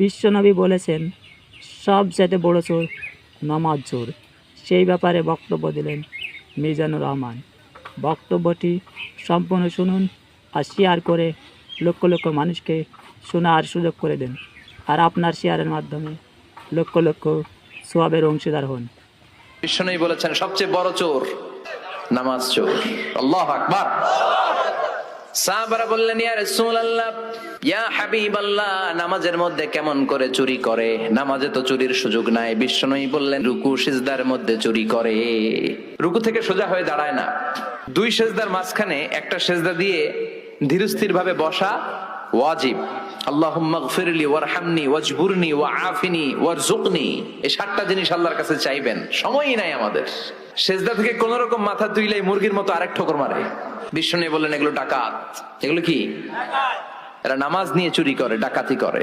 বিশ্বনবী বলেছেন সবচেয়ে বড় চোর নামাজ চোর। সেই ব্যাপারে বক্তব্য দিলেন মিজানুর রহমান। বক্তব্যটি সম্পূর্ণ শুনুন আর শেয়ার করে লক্ষ লক্ষ মানুষকে শোনার সুযোগ করে দেন, আর আপনার শেয়ারের মাধ্যমে লক্ষ লক্ষ সোয়াবের অংশীদার হন। বিশ্বনবী বলেছেন সবচেয়ে বড় চোর নামাজ চোর। আল্লাহু আকবার। সাহাবারা বললেন, ইয়া রাসূলুল্লাহ, ইয়া হাবিবাল্লাহ, নামাজের মধ্যে কেমন করে চুরি করে? নামাজে তো চুরির সুযোগ নাই। বিশ্বনবী বললেন, রুকু সিজদার মধ্যে চুরি করে। রুকু থেকে সোজা হয়ে দাঁড়ায় না, দুই সিজদার মাঝখানে একটা সিজদা দিয়ে ধীরস্থির ভাবে বসা ওয়াজিব। আল্লাহুম্মা গফিরলি ওয়ারহামনি ওয়াজবুরনি ওয়াআফিনি ওয়ারযুকনি, এই 7টা জিনিস আল্লাহর কাছে চাইবেন। সময়ই নাই আমাদের। সিজদা থেকে কোন রকম মাথা তুইলাই মুরগির মতো আরেক ঠোকর মারে। বিষ্ণু বললেন এগুলো ডাকাত। এগুলো কি? এরা নামাজ নিয়ে চুরি করে, ডাকাতি করে।